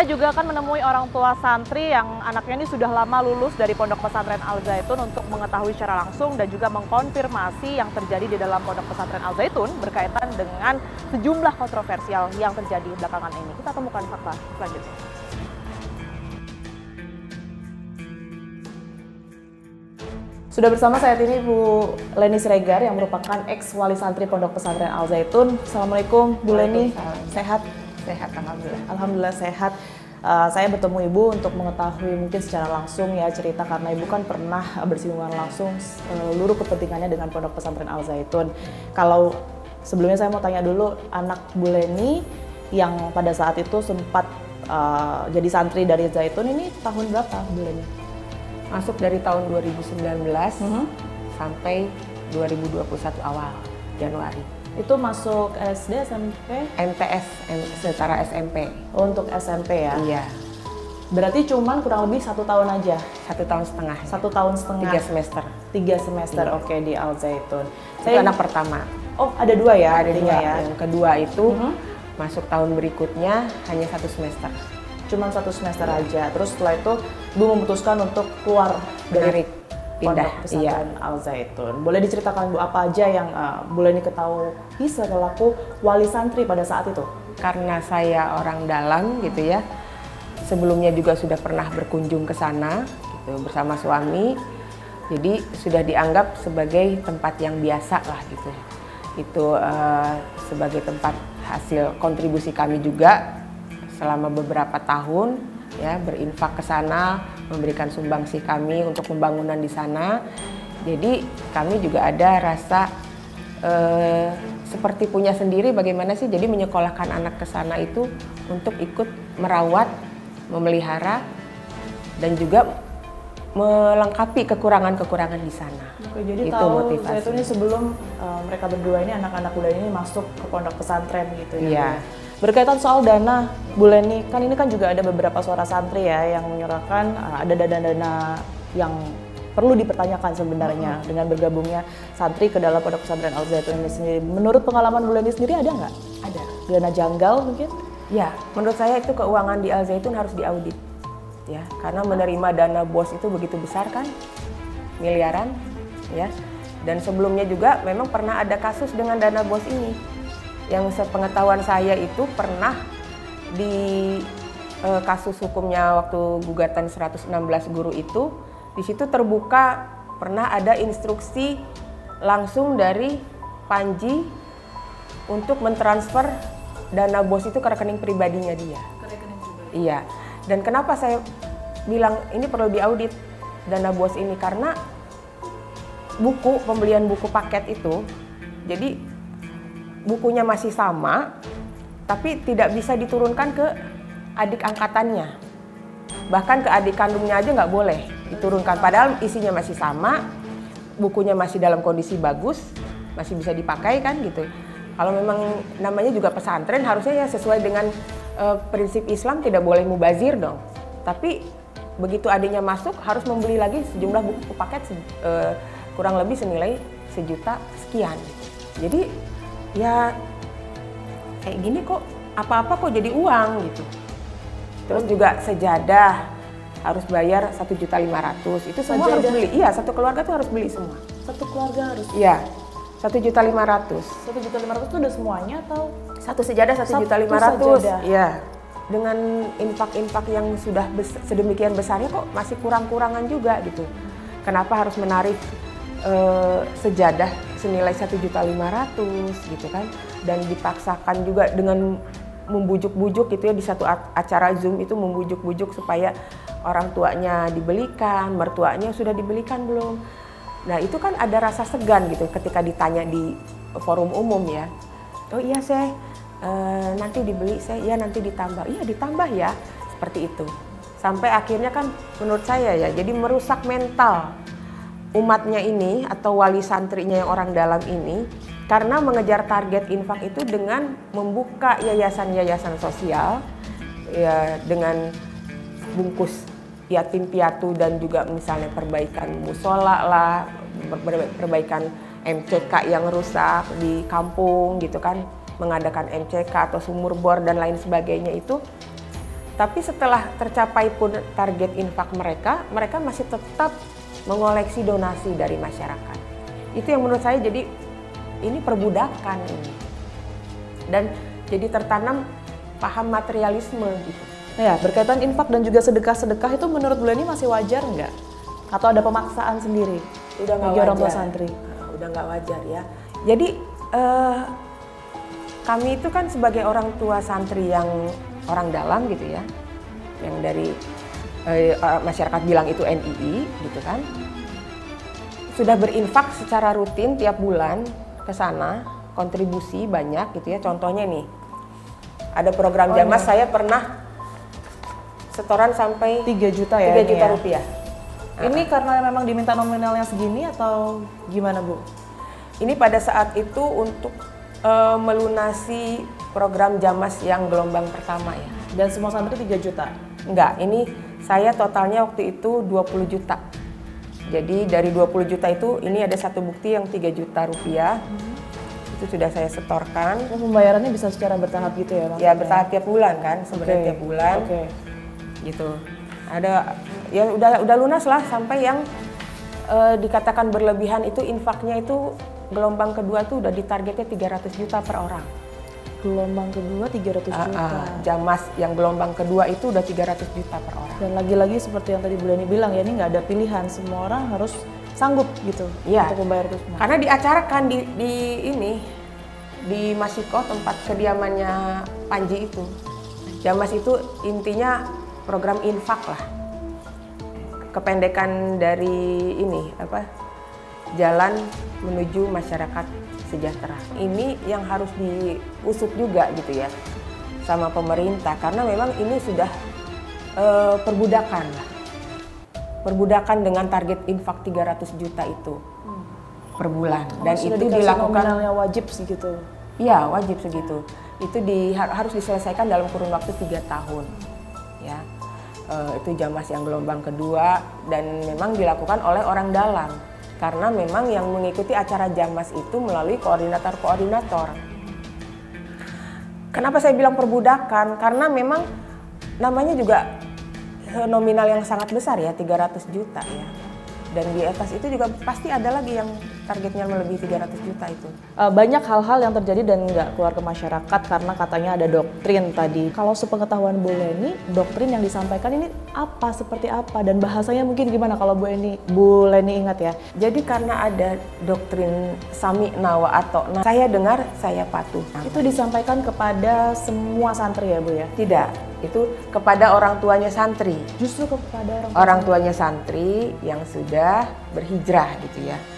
juga akan menemui orang tua santri yang anaknya ini sudah lama lulus dari Pondok Pesantren Al Zaitun untuk mengetahui secara langsung dan juga mengkonfirmasi yang terjadi di dalam Pondok Pesantren Al Zaitun berkaitan dengan sejumlah kontroversial yang terjadi belakangan ini. Kita temukan fakta selanjutnya. Sudah bersama saat ini Bu Leni Siregar yang merupakan ex-wali santri Pondok Pesantren Al Zaitun. Assalamualaikum Bu Leni, sehat? Sehat, alhamdulillah. Alhamdulillah sehat. Saya bertemu Ibu untuk mengetahui mungkin secara langsung ya cerita, karena Ibu kan pernah bersinggungan langsung seluruh kepentingannya dengan Pondok Pesantren Al Zaitun. Kalau sebelumnya saya mau tanya dulu, anak Bu Leni yang pada saat itu sempat jadi santri dari Zaitun ini tahun berapa Bu Leni? Masuk dari tahun 2019 sampai 2021 awal, Januari. Itu masuk SD, SMP? MTS, setara SMP. Oh, untuk SMP ya? Iya. Berarti cuman kurang lebih 1 tahun aja? 1 tahun setengah. 1 tahun setengah? 3 semester. 3 semester, Iya. oke, di Al Zaitun. Itu anak pertama. Oh, ada 2 ya? Ada 2 ya. Yang kedua itu masuk tahun berikutnya hanya 1 semester. Cuman 1 semester aja. Terus setelah itu Ibu memutuskan untuk keluar dari pindah Pesantren Al Zaitun. Boleh diceritakan Bu apa aja yang Bu Leni ketahui selaku wali santri pada saat itu? Karena saya orang dalam gitu ya. Sebelumnya juga sudah pernah berkunjung ke sana gitu bersama suami. Jadi sudah dianggap sebagai tempat yang biasa lah gitu. Itu sebagai tempat hasil kontribusi kami juga selama beberapa tahun ya, berinfak ke sana, memberikan sumbangsih kami untuk pembangunan di sana. Jadi kami juga ada rasa seperti punya sendiri bagaimana sih jadi menyekolahkan anak ke sana itu untuk ikut merawat, memelihara dan juga melengkapi kekurangan-kekurangan di sana. Oke, jadi itu tahu motivasi. Zaitun ini sebelum mereka berdua ini, anak-anak muda ini masuk ke pondok pesantren gitu ya. Iya. Berkaitan soal dana, Bu Leni, kan ini kan juga ada beberapa suara santri ya yang menyuarakan ada dana-dana yang perlu dipertanyakan sebenarnya dengan bergabungnya santri ke dalam Pondok Pesantren Al Zaitun ini sendiri. Menurut pengalaman Bu Leni sendiri ada nggak? Ada. Dana janggal mungkin? Ya, menurut saya itu keuangan di Al Zaitun harus diaudit. Ya, karena menerima dana BOS itu begitu besar kan, miliaran, ya. Dan sebelumnya juga memang pernah ada kasus dengan dana BOS ini. Yang sepengetahuan saya itu pernah di kasus hukumnya waktu gugatan 116 guru itu, di situ terbuka pernah ada instruksi langsung dari Panji untuk mentransfer dana BOS itu ke rekening pribadinya dia. Ke rekening pribadi. Iya. Dan kenapa saya bilang ini perlu diaudit dana BOS ini, karena pembelian buku paket itu, jadi bukunya masih sama, tapi tidak bisa diturunkan ke adik angkatannya. Bahkan ke adik kandungnya aja nggak boleh diturunkan. Padahal isinya masih sama, bukunya masih dalam kondisi bagus, masih bisa dipakai kan gitu. Kalau memang namanya juga pesantren, harusnya ya sesuai dengan prinsip Islam, tidak boleh mubazir dong. Tapi begitu adiknya masuk, harus membeli lagi sejumlah buku paket kurang lebih senilai 1 juta sekian. Jadi ya kayak gini kok apa-apa kok jadi uang gitu. Terus juga sejadah harus bayar 1.500.000. Itu semua harus beli. Iya, satu keluarga tuh harus beli semua. Satu keluarga harus? Iya, 1.500.000. 1.500.000 itu udah semuanya atau? Satu sejadah 1.500.000. Iya. Dengan infak-infak yang sudah sedemikian besarnya kok masih kurang-kurangan juga gitu. Kenapa harus menarik sejadah senilai 1.500.000 gitu kan, dan dipaksakan juga dengan membujuk-bujuk gitu ya, di satu acara Zoom itu membujuk-bujuk supaya orang tuanya dibelikan, mertuanya sudah dibelikan belum. Nah itu kan ada rasa segan gitu ketika ditanya di forum umum ya. Oh iya saya nanti dibeli, saya ya nanti ditambah, iya ditambah ya, seperti itu. Sampai akhirnya kan menurut saya ya jadi merusak mental umatnya ini atau wali santrinya yang orang dalam ini, karena mengejar target infak itu dengan membuka yayasan-yayasan sosial ya, dengan bungkus yatim piatu dan juga misalnya perbaikan musola lah, perbaikan MCK yang rusak di kampung gitu kan, mengadakan MCK atau sumur bor dan lain sebagainya. Itu Tapi setelah tercapai pun target infak mereka, mereka masih tetap mengoleksi donasi dari masyarakat. Itu yang menurut saya jadi ini perbudakan ini. Dan jadi tertanam paham materialisme gitu. Ya, berkaitan infak dan juga sedekah-sedekah itu menurut Bu Leni masih wajar nggak? Atau ada pemaksaan sendiri Udah nggak bagi orang tua wajar. santri? Udah nggak wajar ya. Jadi kami itu kan sebagai orang tua santri yang orang dalam gitu ya, yang dari masyarakat bilang itu NII gitu kan, sudah berinfak secara rutin tiap bulan ke sana, kontribusi banyak gitu ya. Contohnya nih, ada program Jamas saya pernah setoran sampai 3 juta ya? 3 juta rupiah. Ini karena memang diminta nominalnya segini atau gimana Bu? Ini pada saat itu untuk melunasi program Jamas yang gelombang pertama ya. Dan semua santri 3 juta? Enggak, ini saya totalnya waktu itu 20 juta. Jadi dari 20 juta itu ini ada satu bukti yang 3 juta rupiah. Itu sudah saya setorkan. Pembayarannya bisa secara bertahap gitu ya? Ya bertahap tiap bulan kan, sebenarnya tiap bulan. Gitu. Ada ya udah lunas lah sampai yang dikatakan berlebihan itu infaknya itu gelombang kedua tuh udah ditargetnya 300 juta per orang. Gelombang kedua 300 juta. Jamas yang gelombang kedua itu udah 300 juta per orang. Dan lagi-lagi seperti yang tadi Bu Leni bilang ya, ini nggak ada pilihan, semua orang harus sanggup gitu untuk membayar itu semua. Karena diacarakan di Masiko, tempat kediamannya Panji itu. Jamas itu intinya program infak lah. Kependekan dari ini jalan menuju masyarakat sejahtera. Ini yang harus diusut juga gitu ya sama pemerintah, karena memang ini sudah perbudakan lah. Perbudakan dengan target infak 300 juta itu per bulan. Dan itu dilakukan nominalnya wajib sih gitu. Iya, wajib segitu. Itu harus diselesaikan dalam kurun waktu 3 tahun. Ya. Itu Jamas yang gelombang kedua dan memang dilakukan oleh orang dalam. Karena memang yang mengikuti acara Jamas itu melalui koordinator-koordinator. Kenapa saya bilang perbudakan? Karena memang namanya juga nominal yang sangat besar ya, 300 juta ya. Dan di atas itu juga pasti ada lagi yang targetnya melebihi 300 juta itu. Banyak hal-hal yang terjadi dan nggak keluar ke masyarakat karena katanya ada doktrin tadi. Kalau sepengetahuan Bu Leni, doktrin yang disampaikan ini apa, seperti apa? Dan bahasanya mungkin gimana kalau Bu Leni ingat ya? Jadi karena ada doktrin sami nawa atau saya dengar, saya patuh. Itu disampaikan kepada semua santri ya Bu ya? Tidak. Itu kepada orang tuanya santri. Justru kepada orang tuanya santri yang sudah berhijrah gitu ya.